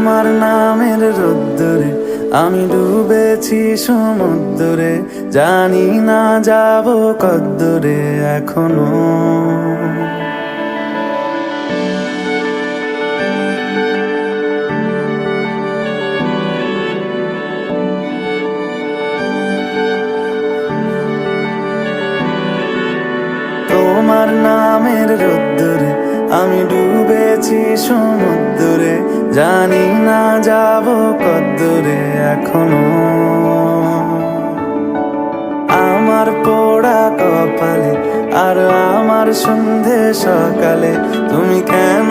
তোমার নামের রোদ্দুরে আমি ডুবেছি সমুদ্রে, জানি না যাব কদ্দুরে এখনো। তোমার নামের রোদ্দুরে আমি ডুবেছি সমুদ্রে, জানি না যাব কদ্দুরে এখনো। আমার পোড়া কপালে আর আমার সন্ধে সকালে তুমি কেন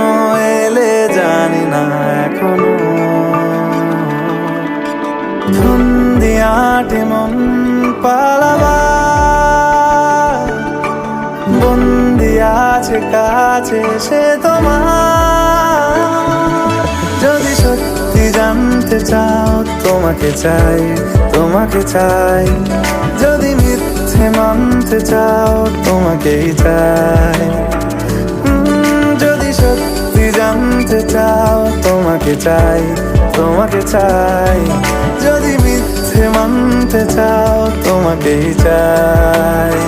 এলে জানি না এখনো। ধুন্দি আটে মন পালাবার, বন্দি আছে কাছে সে তোমার। যদি সত্যি জানতে চাও তোমাকে চাই, তোমাকে চাই। যদি মিথ্যে মানতে চাও তোমাকেই চাই। যদি সত্যি জানতে চাও তোমাকে চাই, তোমাকে চাই। যদি মিথ্যে মানতে চাও তোমাকেই চাই।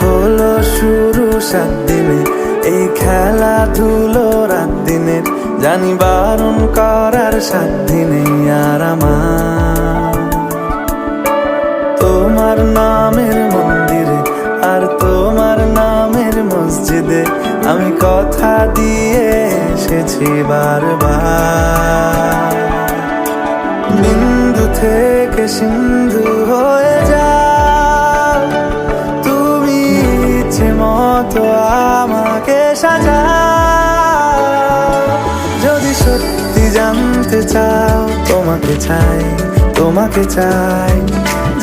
হলো শুরু 7 দিনে এই খেলাধুলো রাত দিনের, জানি বারণ করার সাধ্য নেই আর আমার। তোমার নামের মন্দিরে আর তোমার নামের মসজিদে আমি কথা দিয়ে এসেছি বারবার। বিন্দু থেকে সিন্ধু হয়ে যাও তুমি, ইচ্ছে মতো আমাকে সাজাও। যদি সত্যি জানতে চাও তোমাকে চাই, তোমাকে চাই।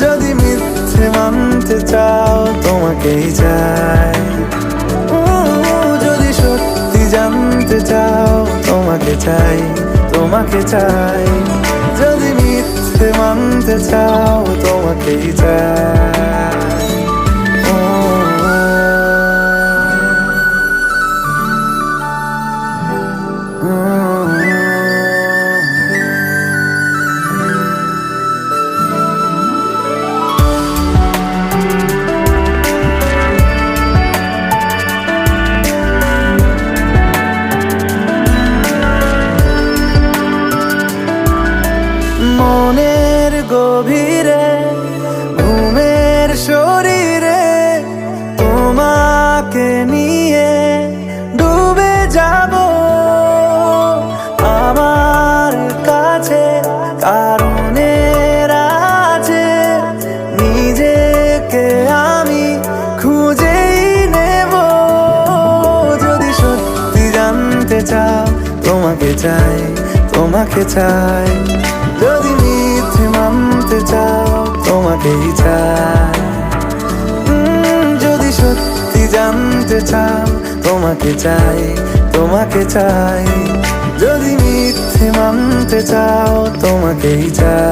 যদি মিথ্যে মানতে চাও তোমাকেই চাই। যদি সত্যি জানতে চাও তোমাকে চাই, তোমাকে চাই। যদি মিথ্যে মানতে চাও তোমাকেই চাই। মনের গভীরে ঘুমের শরীরে তোমাকে নিয়ে ডুবে যাব। আমার কাছে কারণের আছে, নিজেকে আমি খুঁজেই নেব। যদি সত্যি জানতে চাও তোমাকে চাই, তোমাকে চাই। যদি মিথ্যে মানতে চাও তোমাকেই চাই। যদি সত্যি জানতে চাও তোমাকে চাই, তোমাকে চাই। যদি মিথ্যে মানতে চাও তোমাকেই চাই।